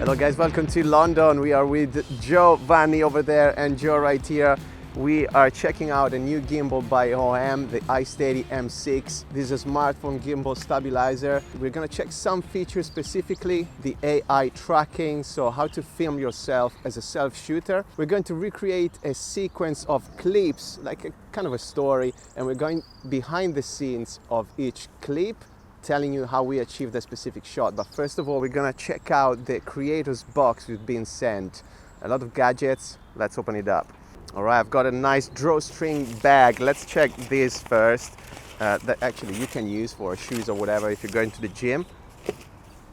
Hello guys, welcome to London. We are with Giovanni over there and Joe right here. We are checking out a new gimbal by Hohem, the iSteady M6. This is a smartphone gimbal stabilizer. We're gonna check some features, specifically the AI tracking, so how to film yourself as a self-shooter. We're going to recreate a sequence of clips, like a kind of a story, and we're going behind the scenes of each clip, telling you how we achieved a specific shot. But first of all, we're gonna check out the creator's box we've been sent. A lot of gadgets. Let's open it up. All right, I've got a nice drawstring bag. Let's check this first. That actually you can use for shoes or whatever if you're going to the gym.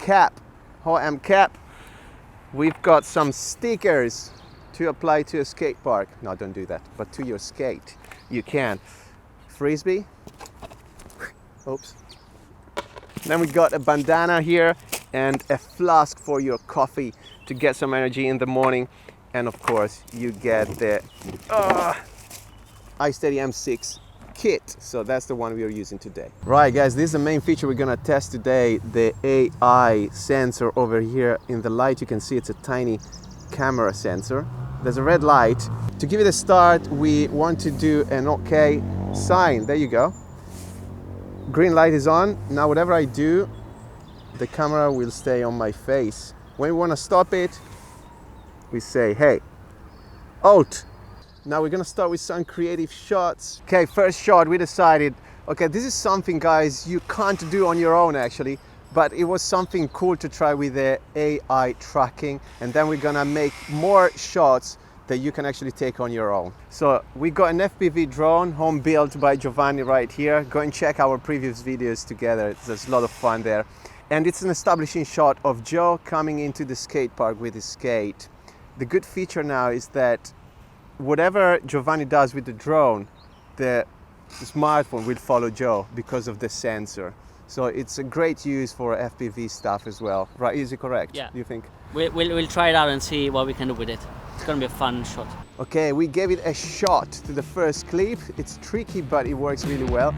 Cap, Hohem cap. We've got some stickers to apply to a skate park. No, don't do that, but to your skate, you can. Frisbee. Oops. Then we got a bandana here and a flask for your coffee to get some energy in the morning. And of course, you get the iSteady M6 kit. So that's the one we are using today. Right, guys, this is the main feature we're gonna test today, the AI sensor over here. In the light, you can see it's a tiny camera sensor. There's a red light. To give it a start, we want to do an OK sign. There you go. Green light is on. Now, whatever I do, the camera will stay on my face. When we wanna stop it, we say, hey, out. Now we're gonna start with some creative shots. Okay, first shot, we decided, okay, this is something, guys, you can't do on your own actually, but it was something cool to try with the AI tracking. And then we're gonna make more shots that you can actually take on your own. So we got an FPV drone, home built by Giovanni right here. Go and check our previous videos together. There's a lot of fun there. And it's an establishing shot of Joe coming into the skate park with his skate. The good feature now is that whatever Giovanni does with the drone, the smartphone will follow Joe because of the sensor. So it's a great use for FPV stuff as well. Right, is it correct? Yeah. Do you think? We'll try it out and see what we can do with it. It's gonna be a fun shot. Okay, we gave it a shot to the first clip. It's tricky, but it works really well.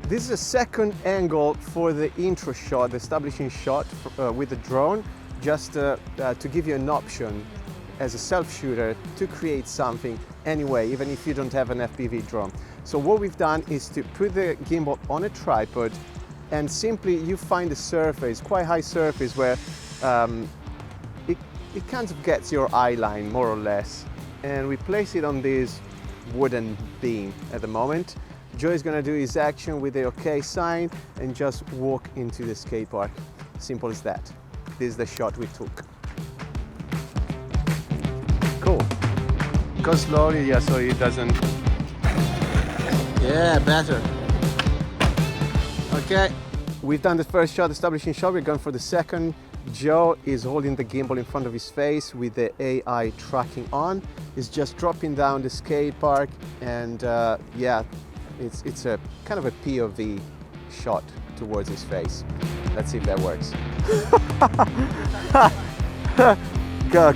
This is a second angle for the intro shot, the establishing shot with the drone, just to give you an option as a self-shooter to create something anyway, even if you don't have an FPV drone. So what we've done is to put the gimbal on a tripod, and simply you find a surface, quite high surface, where it kind of gets your eye line more or less. And we place it on this wooden beam at the moment. Joe is gonna do his action with the OK sign and just walk into the skate park. Simple as that. This is the shot we took. Cool. Go slowly, yeah, so it doesn't... Yeah, better. Okay. We've done the first shot, establishing shot. We're going for the second. Joe is holding the gimbal in front of his face with the AI tracking on. He's just dropping down the skate park, and yeah, it's a kind of a POV shot towards his face. Let's see if that works. Go.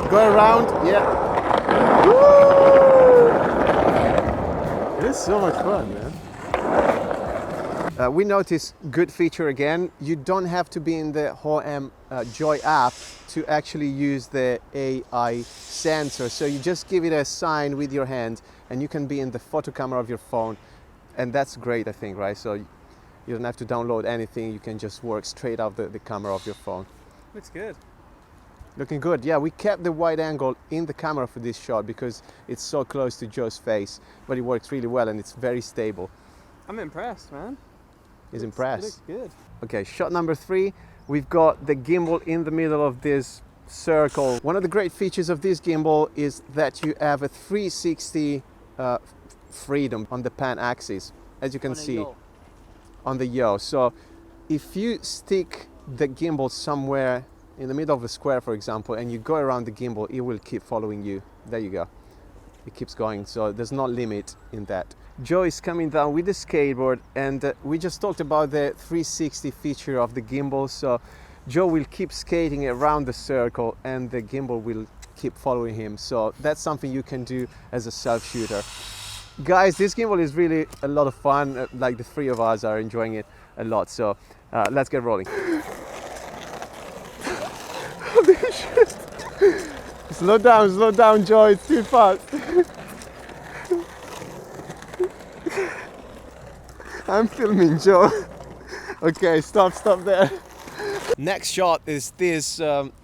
Go around, yeah. Woo! It is so much fun, man. We noticed good feature again. You don't have to be in the Hohem Joy app to actually use the AI sensor. So you just give it a sign with your hand and you can be in the photo camera of your phone. And that's great, I think, right? So you don't have to download anything. You can just work straight out the camera of your phone. Looks good. Looking good. Yeah, we kept the wide angle in the camera for this shot because it's so close to Joe's face, but it works really well and it's very stable. I'm impressed, man. He's impressed. It looks good. Okay, shot number 3. We've got the gimbal in the middle of this circle. One of the great features of this gimbal is that you have a 360 freedom on the pan axis, as you can see on the yaw. So if you stick the gimbal somewhere in the middle of the square, for example, and you go around the gimbal, it will keep following you. There you go. It keeps going, so there's no limit in that. Joe is coming down with the skateboard, and we just talked about the 360 feature of the gimbal. So Joe will keep skating around the circle and the gimbal will keep following him. So that's something you can do as a self-shooter. Guys, this gimbal is really a lot of fun. Like the three of us are enjoying it a lot. So let's get rolling. Slow down, Joe, it's too fast. I'm filming, Joe. Okay, stop there. Next shot is this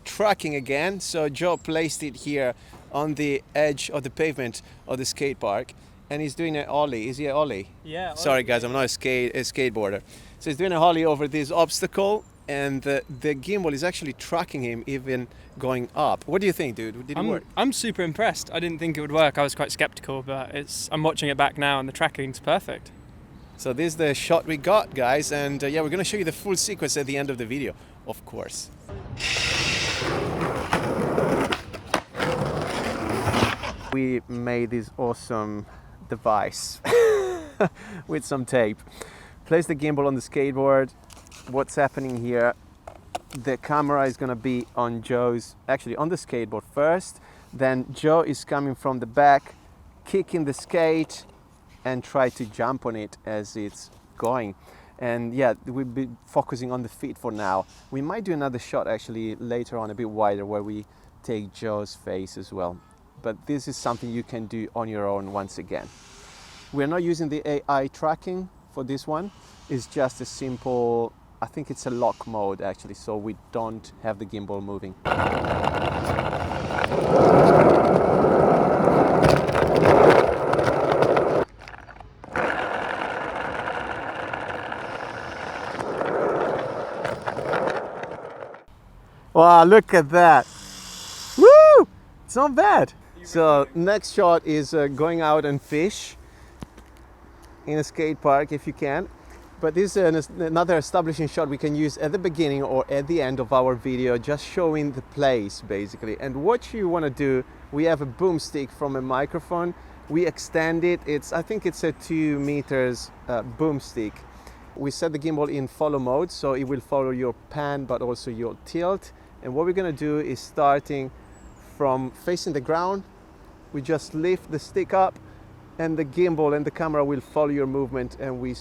tracking again. So Joe placed it here on the edge of the pavement of the skate park, and he's doing an ollie. Is he an ollie? Yeah. Sorry guys, I'm not a skateboarder. So he's doing a ollie over this obstacle, and the gimbal is actually tracking him, even going up. What do you think, dude? Did it work? I'm super impressed. I didn't think it would work. I was quite skeptical, but I'm watching it back now and the tracking's perfect. So this is the shot we got, guys, and yeah, we're gonna show you the full sequence at the end of the video, of course. We made this awesome device with some tape. Place the gimbal on the skateboard. What's happening here? The camera is gonna be on Joe's, actually on the skateboard first, then Joe is coming from the back, kicking the skate and try to jump on it as it's going. And yeah, we'll be focusing on the feet for now. We might do another shot actually later on, a bit wider, where we take Joe's face as well. But this is something you can do on your own once again. We're not using the AI tracking for this one. It's just a simple, I think it's a lock mode actually, so we don't have the gimbal moving. Wow, look at that. Woo! It's not bad. So next shot is going out and fish in a skate park if you can. But this is another establishing shot we can use at the beginning or at the end of our video, just showing the place basically. And what you want to do, we have a boomstick from a microphone. We extend it. I think it's a 2 meters boomstick. We set the gimbal in follow mode, so it will follow your pan but also your tilt. And what we're gonna do is, starting from facing the ground, we just lift the stick up and the gimbal and the camera will follow your movement, and we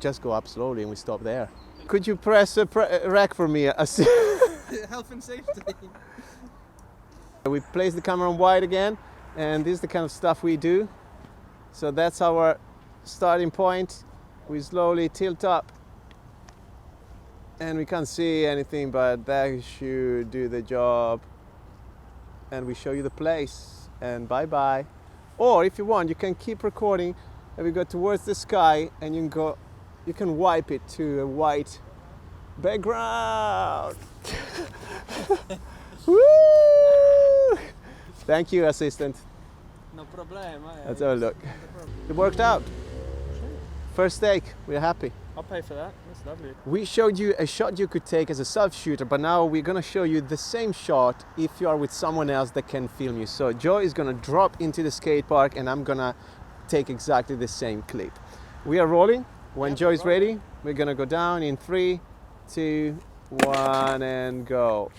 just go up slowly and we stop there. Could you press rec for me? Health and safety. We place the camera on wide again, and this is the kind of stuff we do. So that's our starting point. We slowly tilt up and we can't see anything, but that should do the job. And we show you the place, and bye-bye. Or if you want, you can keep recording and we go towards the sky, and you can wipe it to a white background. Woo! Thank you, assistant. No problem. Let's have a look. It worked out. First take, we're happy. I'll pay for that. That's lovely. We showed you a shot you could take as a self-shooter, but now we're gonna show you the same shot if you are with someone else that can film you. So Joe is gonna drop into the skate park and I'm gonna take exactly the same clip. We are rolling. When Joe is ready, we're gonna go down in 3, 2, 1, and go.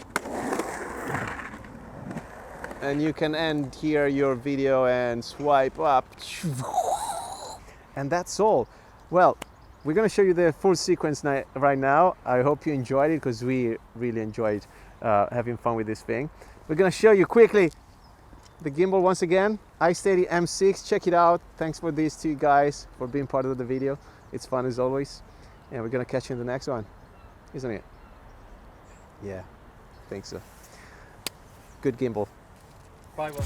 And you can end here your video and swipe up. And that's all. Well, we're going to show you the full sequence right now. I hope you enjoyed it, because we really enjoyed having fun with this thing. We're going to show you quickly the gimbal once again. iSteady M6, check it out. Thanks for these two guys for being part of the video. It's fun as always. And we're going to catch you in the next one, isn't it? Yeah, I think so. Good gimbal. Buy one.